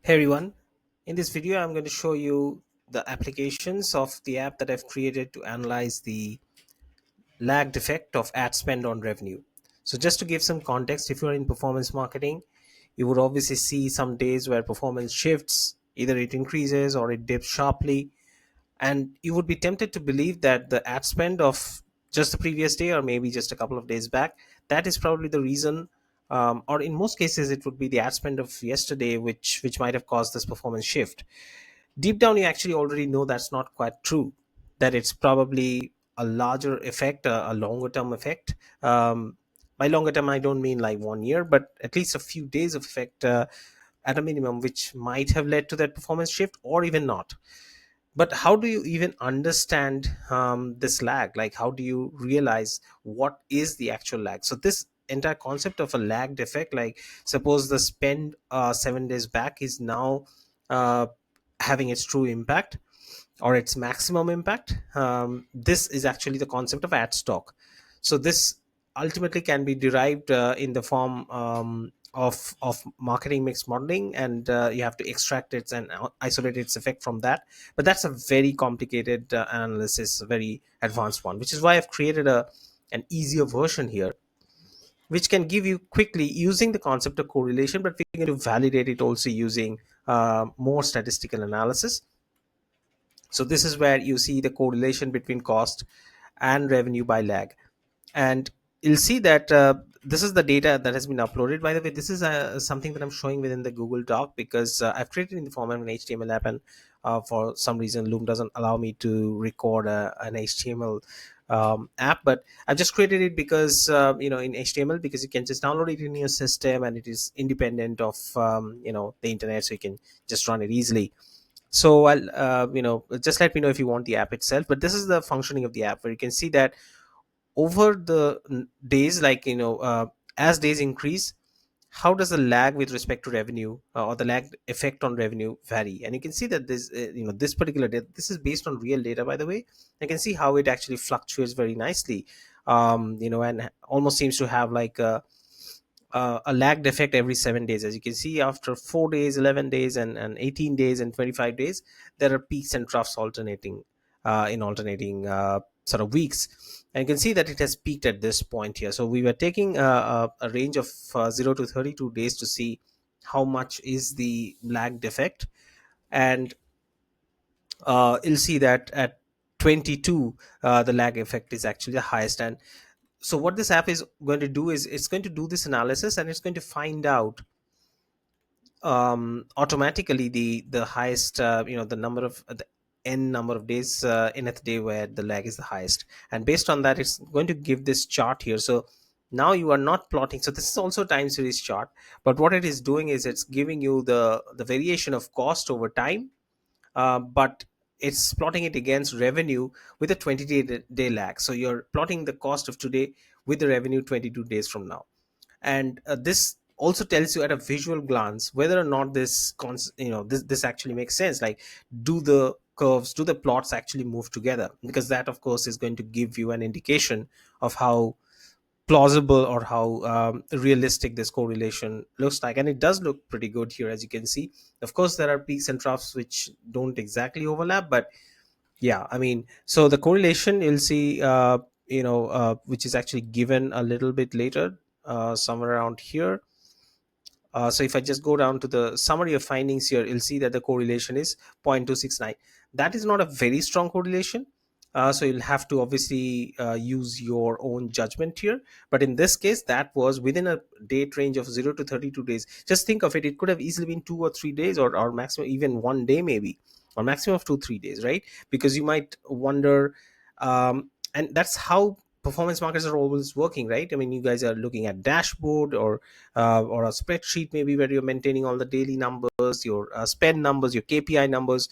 Hey everyone, in this video I'm going to show you the applications of the app that I've created to analyze the lagged effect of ad spend on revenue. So just to give some context, if you're in performance marketing, you would obviously see some days where performance shifts, either it increases or it dips sharply, and you would be tempted to believe that the ad spend of just the previous day or maybe just a couple of days back, that is probably the reason, or in most cases it would be the ad spend of yesterday which might have caused this performance shift. Deep down you actually already know that's not quite true, that it's probably a larger effect, a longer term effect. By longer term I don't mean like 1 year, but at least a few days of effect, at a minimum, which might have led to that performance shift or even not. But how do you even understand this lag? Like, how do you realize what is the actual lag? So this entire concept of a lagged effect, like suppose the spend 7 days back is now uh, having its true impact or its maximum impact. This is actually the concept of Adstock. So this ultimately can be derived in the form of marketing mix modeling, and you have to extract it and isolate its effect from that. But that's a very complicated analysis, a very advanced one, which is why I've created an easier version here, which can give you quickly using the concept of correlation, but we're going to validate it also using more statistical analysis. So this is where you see the correlation between cost and revenue by lag. And you'll see that this is the data that has been uploaded. By the way, this is something that I'm showing within the Google Doc because I've created in the format of an HTML app, and for some reason Loom doesn't allow me to record an HTML app. But I've just created it because in HTML, because you can just download it in your system and it is independent of the internet, so you can just run it easily. So I'll just let me know if you want the app itself. But this is the functioning of the app, where you can see that over the days, like as days increase, how does the lag with respect to revenue, or the lag effect on revenue, vary? And you can see that this this particular data, this is based on real data, by the way. You can see how it actually fluctuates very nicely, and almost seems to have like a lagged effect every 7 days. As you can see, after 4 days, 11 days, and 18 days and 25 days, there are peaks and troughs alternating in alternating sort of weeks. And you can see that it has peaked at this point here. So we were taking a range of 0 to 32 days to see how much is the lagged effect. And you'll see that at 22, the lag effect is actually the highest. And so what this app is going to do is it's going to do this analysis, and it's going to find out automatically the highest, the number of the n number of days in a day where the lag is the highest. And based on that, it's going to give this chart here. So now you are not plotting, so this is also a time series chart, but what it is doing is it's giving you the variation of cost over time, but it's plotting it against revenue with a 20-day lag. So you're plotting the cost of today with the revenue 22 days from now. And this also tells you at a visual glance whether or not this actually makes sense. Like, do the curves, do the plots actually move together? Because that, of course, is going to give you an indication of how plausible or how realistic this correlation looks like. And it does look pretty good here, as you can see. Of course, there are peaks and troughs which don't exactly overlap, but yeah, I mean, so the correlation you'll see, which is actually given a little bit later, somewhere around here. So if I just go down to the summary of findings here, you'll see that the correlation is 0.269. That is not a very strong correlation. So you'll have to obviously use your own judgment here. But in this case, that was within a date range of 0 to 32 days. Just think of it. It could have easily been 2 or 3 days, or maximum even 1 day maybe, or maximum of 2 3 days, right? Because you might wonder, and that's how performance markets are always working, right? I mean, you guys are looking at dashboard or a spreadsheet maybe, where you're maintaining all the daily numbers, your spend numbers, your KPI numbers,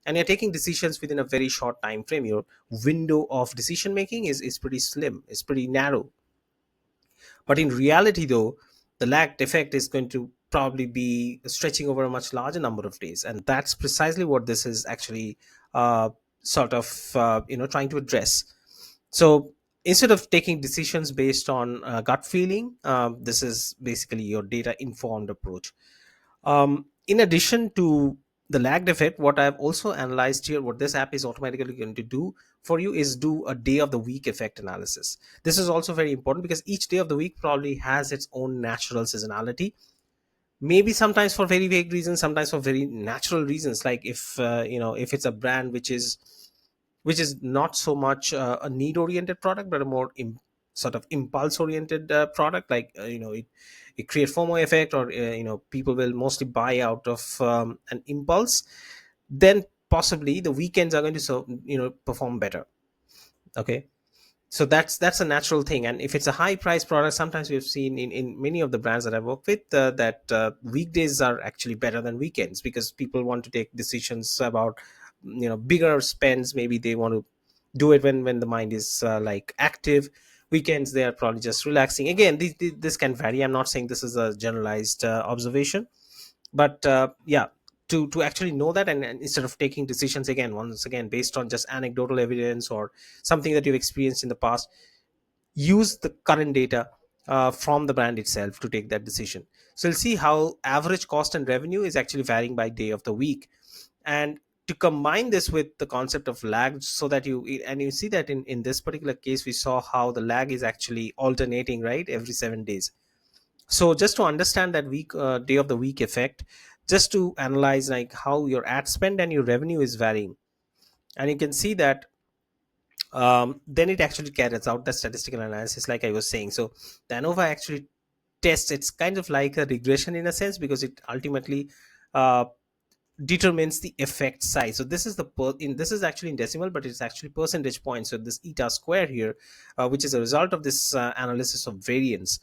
and you're taking decisions within a very short time frame. Your window of decision making is pretty slim, it's pretty narrow. But in reality, though, the lagged effect is going to probably be stretching over a much larger number of days, and that's precisely what this is actually sort of trying to address. So instead of taking decisions based on gut feeling, this is basically your data informed approach. In addition to the lagged effect, what I've also analyzed here, what this app is automatically going to do for you is do a day of the week effect analysis. This is also very important because each day of the week probably has its own natural seasonality, maybe sometimes for very vague reasons, sometimes for very natural reasons, like if if it's a brand which is not so much a need oriented product but a more sort of impulse oriented product, like it create FOMO effect, or people will mostly buy out of an impulse, then possibly the weekends are going to perform better. Okay, so that's a natural thing. And if it's a high price product, sometimes we've seen in many of the brands that I work with, that weekdays are actually better than weekends because people want to take decisions about bigger spends. Maybe they want to do it when the mind is like active. Weekends they are probably just relaxing. Again, this can vary. I'm not saying this is a generalized observation, but yeah, to actually know that, and instead of taking decisions again once again based on just anecdotal evidence or something that you've experienced in the past, use the current data from the brand itself to take that decision. So you'll see how average cost and revenue is actually varying by day of the week. And to combine this with the concept of lag, so that you see that in this particular case we saw how the lag is actually alternating, right, every 7 days. So just to understand that week day of the week effect, just to analyze like how your ad spend and your revenue is varying, and you can see that then it actually carries out the statistical analysis like I was saying. So the ANOVA actually tests, it's kind of like a regression in a sense, because it ultimately uh, determines the effect size. So this is this is actually in decimal, but it's actually percentage points. So this eta square here, which is a result of this analysis of variance.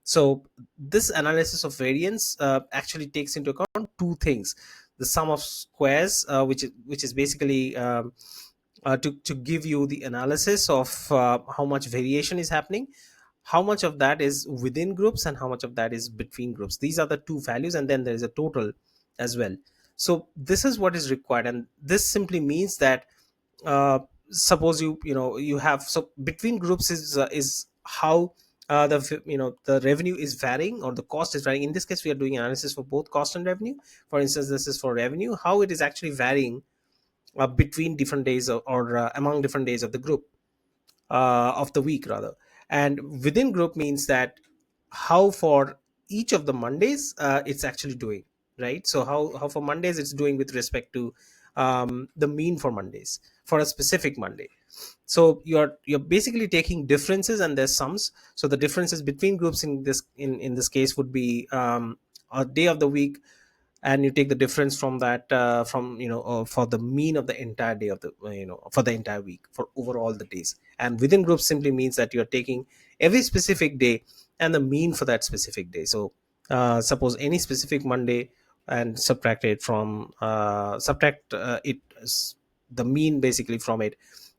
So this analysis of variance actually takes into account two things: the sum of squares, which is basically to give you the analysis of how much variation is happening, how much of that is within groups and how much of that is between groups. These are the two values, and then there is a total as well. So this is what is required, and this simply means that suppose you have, so between groups is how the revenue is varying or the cost is varying. In this case we are doing analysis for both cost and revenue. For instance, this is for revenue, how it is actually varying between different days, or among different days of the group, of the week rather. And within group means that how for each of the Mondays it's actually doing, right? So how for Mondays it's doing with respect to the mean for Mondays for a specific Monday. So you're basically taking differences and their sums. So the differences between groups in this case would be a day of the week, and you take the difference from that, from for the mean of the entire day of the for the entire week, for overall the days. And within groups simply means that you're taking every specific day and the mean for that specific day. So suppose any specific Monday, and subtract the mean basically from it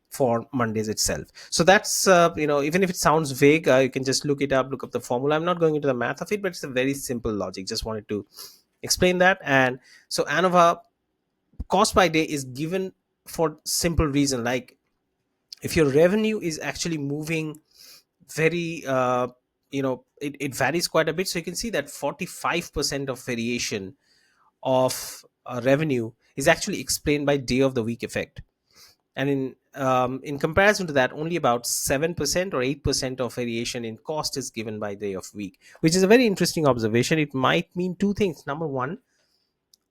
for Mondays itself. So that's even if it sounds vague, you can just look up the formula. I'm not going into the math of it, but it's a very simple logic. Just wanted to explain that. And so ANOVA cost by day is given for simple reason, like if your revenue is actually moving very it varies quite a bit. So you can see that 45% of variation of revenue is actually explained by day of the week effect. And in comparison to that, only about 7% or 8% of variation in cost is given by day of week, which is a very interesting observation. It might mean two things. Number one,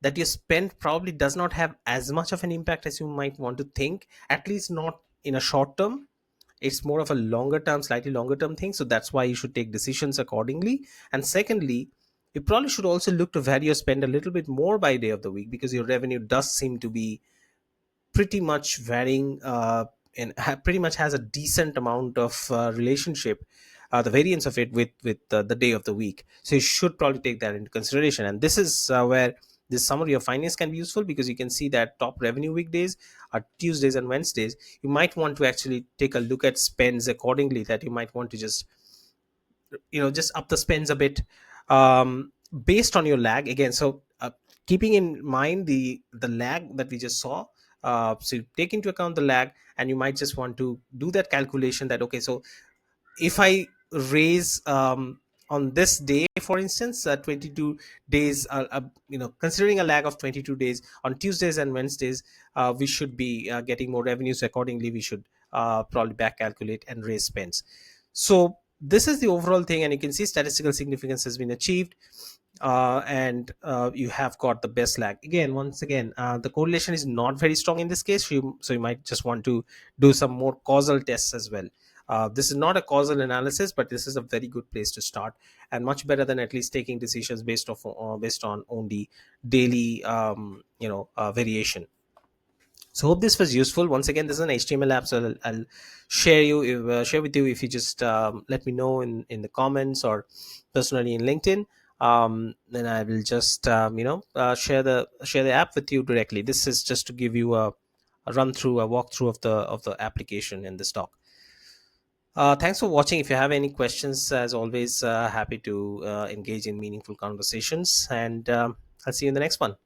that your spend probably does not have as much of an impact as you might want to think, at least not in a short term. It's more of a longer term, slightly longer term thing. So that's why you should take decisions accordingly. And secondly, you probably should also look to vary your spend a little bit more by day of the week, because your revenue does seem to be pretty much varying, and pretty much has a decent amount of relationship, the variance of it with the day of the week. So you should probably take that into consideration. And this is where this summary of finance can be useful, because you can see that top revenue weekdays are Tuesdays and Wednesdays. You might want to actually take a look at spends accordingly, that you might want to just up the spends a bit, based on your lag again. So keeping in mind the lag that we just saw, so you take into account the lag, and you might just want to do that calculation that, okay, so if I raise on this day, for instance, 22 days, considering a lag of 22 days, on Tuesdays and Wednesdays, we should be getting more revenues. Accordingly, we should probably back calculate and raise spends. So this is the overall thing, and you can see statistical significance has been achieved, and you have got the best lag. Again, once again, the correlation is not very strong in this case, so you might just want to do some more causal tests as well. This is not a causal analysis, but this is a very good place to start, and much better than at least taking decisions based on only daily variation. So hope this was useful. Once again, this is an HTML app, so I'll share with you if you just let me know in the comments or personally in LinkedIn. Then I will just share the app with you directly. This is just to give you a run through, a walkthrough of the application in the stock. Thanks for watching. If you have any questions, as always, happy to engage in meaningful conversations, and I'll see you in the next one.